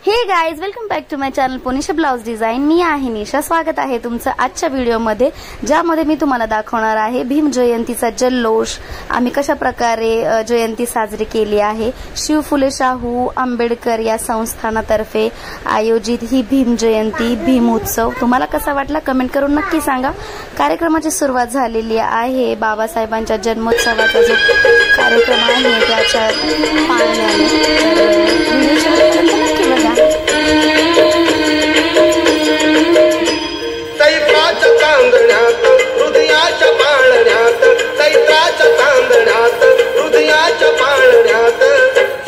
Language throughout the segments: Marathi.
हे guys, welcome back to my channel पुनिशा ब्लाउज डिझाइन। मी आहे निशा। स्वागत आहे तुमचं आजच्या व्हिडिओमध्ये, ज्यामध्ये मी तुम्हाला दाखवणार आहे भीम जयंतीचा जल्लोष। आम्ही कशा प्रकारे जयंती साजरी केली आहे। शिव फुले शाहू आंबेडकर या संस्थानातर्फे आयोजित ही भीम जयंती भीम उत्सव तुम्हाला कसा वाटला कमेंट करून नक्की सांगा। कार्यक्रमाची सुरुवात झालेली आहे बाबासाहेबांच्या जन्मोत्सवाचा जो कार्यक्रम आहे त्याच्या पाळण्याने। नक्की बघा। चैत्राच्या चांदण्यात हृदयाच्या पाळण्यात, चैत्राच्या चांदण्यात हृदयाच्या पाळण्यात,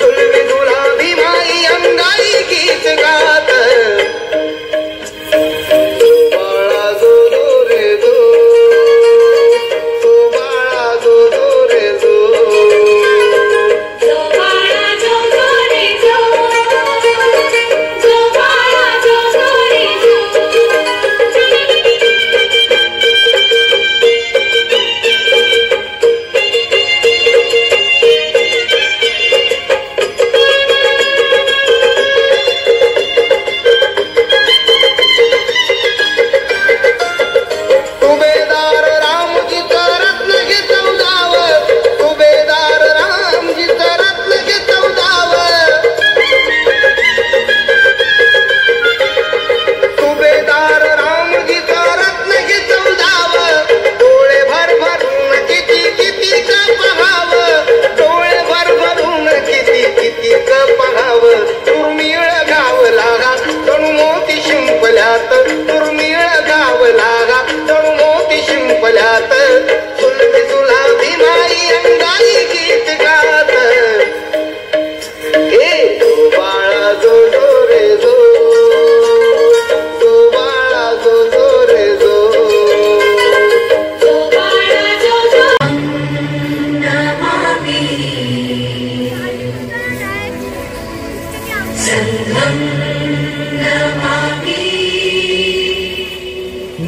सुलभी तुला भीमाई अंगाई गीत गात। बाळा जो जो रे जो, तो बाळा जो जो रे जो,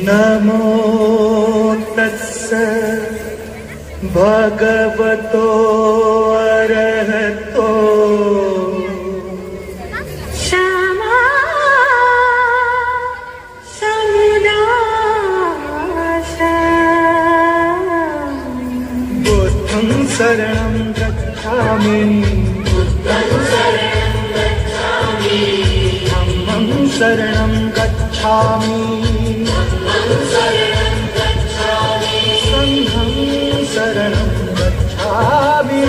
नमो तस्स भगवतो अरहतो क्षमा समुदाय बुद्धं शरणं गच्छामि, धम्मं शरणं गच्छामि, संघं शरणं गच्छामि,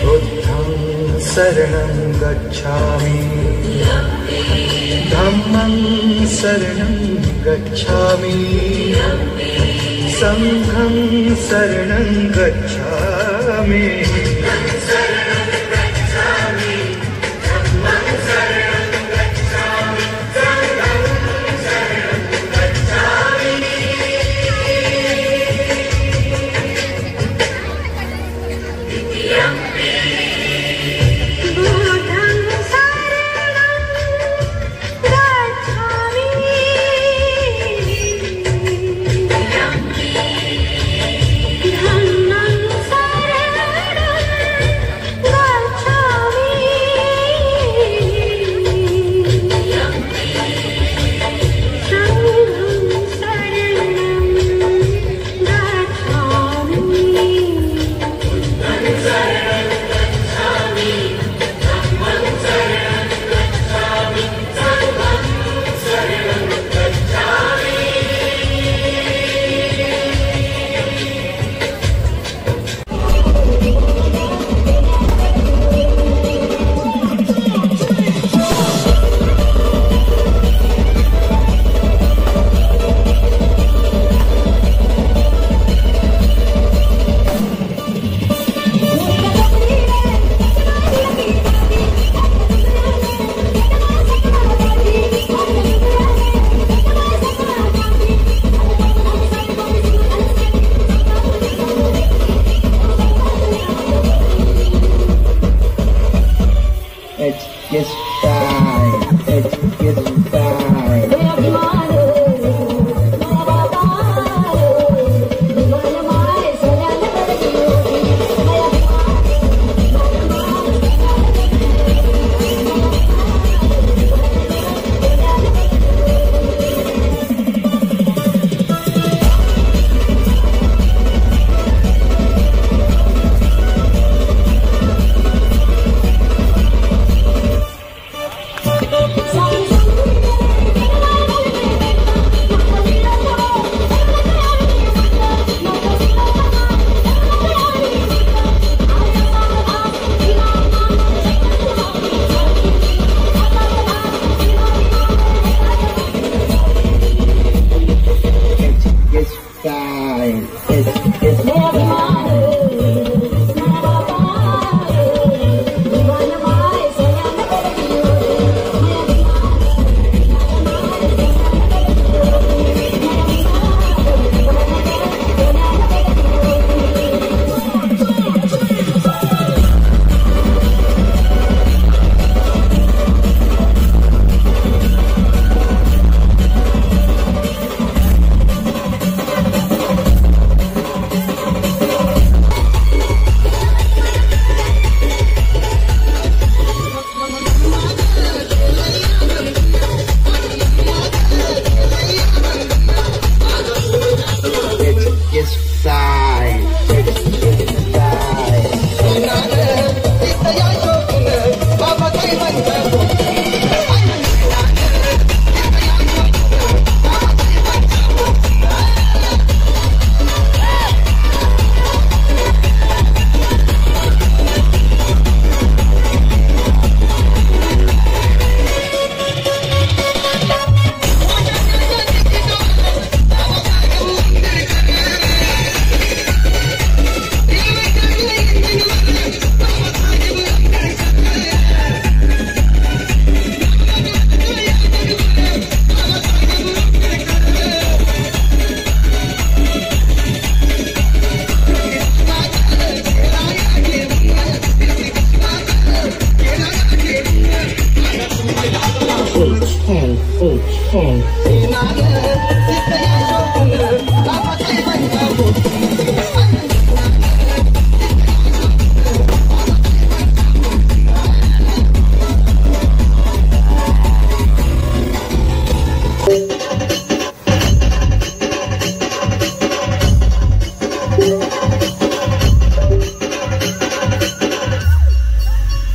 बुद्धं शरणं गच्छामि, धम्मं शरणं गच्छामि, संघं शरणं गच्छामि। धम्मं शरणं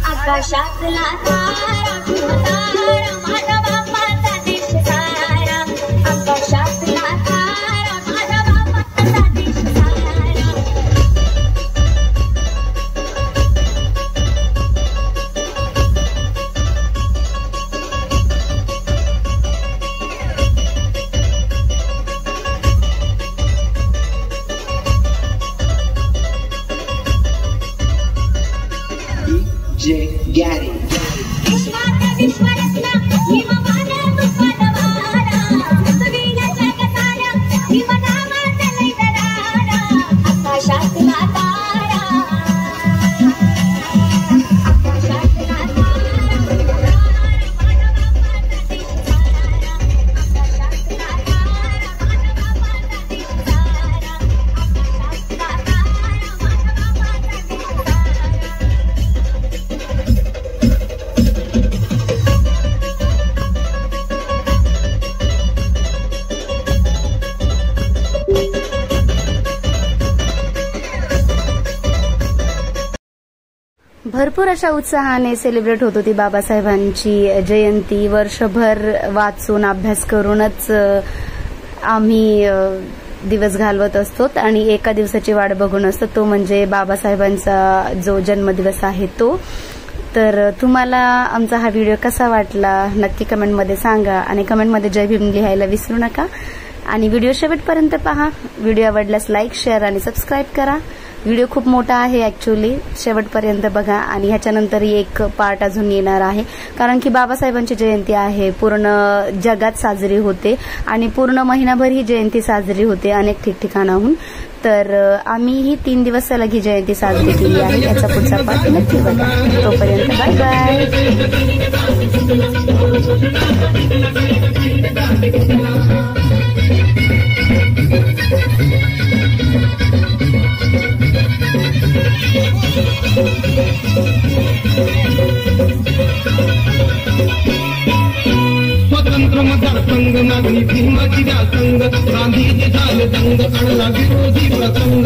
आकाशातला तारा तारा माझ्या बापाचा देश सारा आकाशातला तारा माझ्या बापाचा देश सारा Gary. भरपूर अशा उत्साहाने सेलिब्रेट होत होती बाबासाहेबांची जयंती. वर्षभर वाचून अभ्यास करूनच आम्ही दिवस घालवत असतो आणि एका दिवसाची वाट बघून असतो, तो म्हणजे बाबासाहेबांचा जो जन्मदिवस आहे तो. तर तुम्हाला आमचा हा व्हिडिओ कसा वाटला नक्की कमेंटमध्ये सांगा आणि कमेंटमध्ये जय भीम लिहायला विसरू नका. आणि व्हिडिओ शेवटपर्यंत पहा. व्हिडिओ आवडल्यास लाईक, शेअर आणि सबस्क्राईब करा. व्हिडिओ खूप मोठा आहे ऍक्च्युअली, शेवटपर्यंत बघा. आणि ह्याच्यानंतर एक पार्ट अजून येणार आहे, कारण की बाबासाहेबांची जयंती आहे, पूर्ण जगात साजरी होते आणि पूर्ण महिनाभर ही जयंती साजरी होते अनेक ठिकठिकाणाहून. तर आम्हीही 3 दिवस सलग ही जयंती साजरी केली आहे. याचा पुढचा पार्ट नक्की बघा. तोपर्यंत बाय स्वतंत्र मतदारसंघ मागणी भीमाची व्यासंग गांधीजी झाले दंग काढला विरोधी प्रसंग.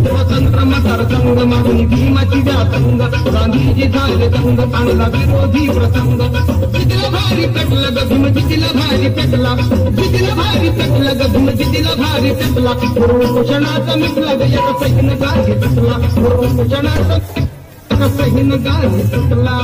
स्वतंत्र मतदारसंघ मागणी भीमाची व्यासंग गांधीजी झाले दंग काढला विरोधी प्रसंग. जितीला भारी पेटला गधून जितीला भारी पेटला जितीला भारी पेटला गधून जितीला भारी पेटला. कुपोषणाचा मिटला गया सैन गाठी पेटला. कुपोषणाचा सैन गाठी पेटला.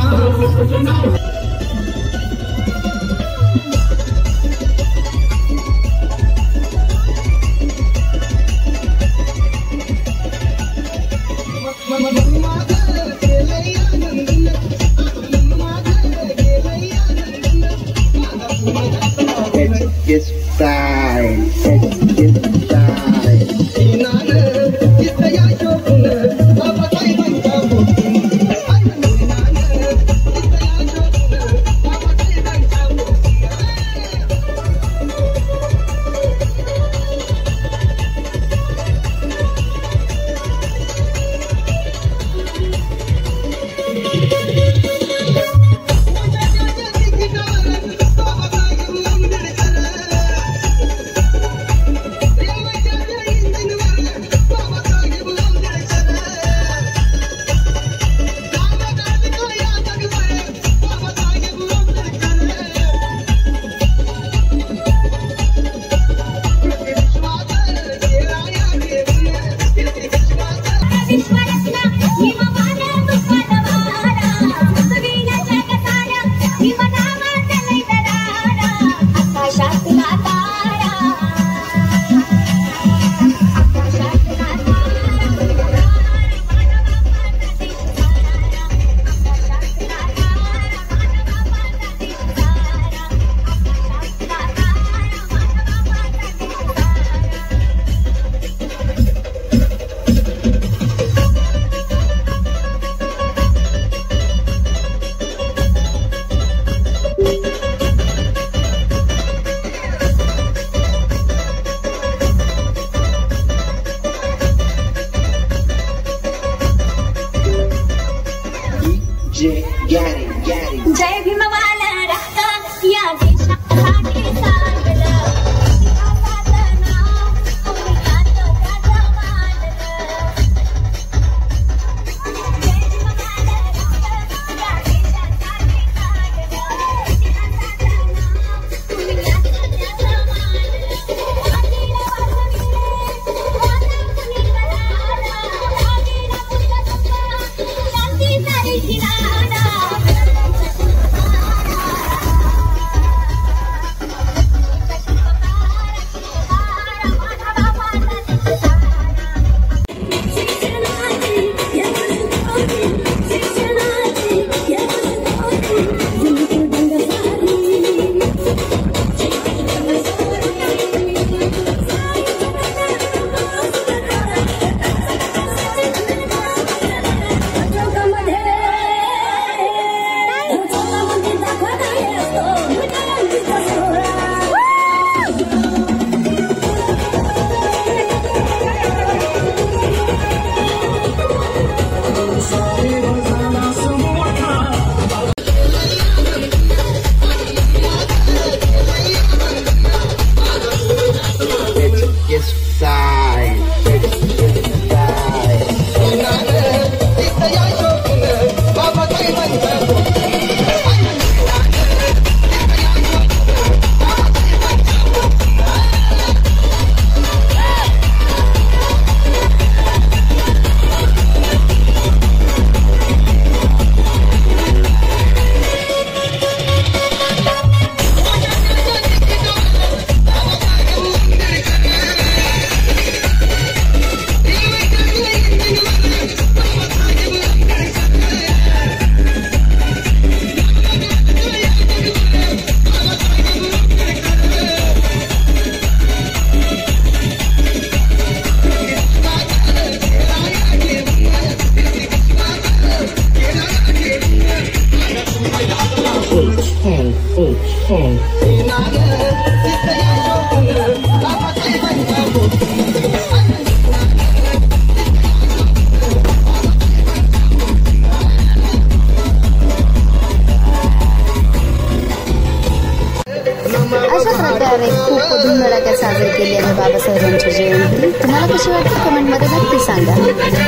धडाक्यात साजरी केली आहे बाबासाहेबांची जयंती. तुम्हाला कशी वाटते कमेंट मध्ये नक्की सांगा.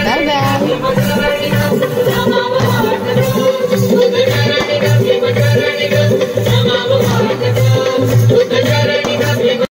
Bye bye.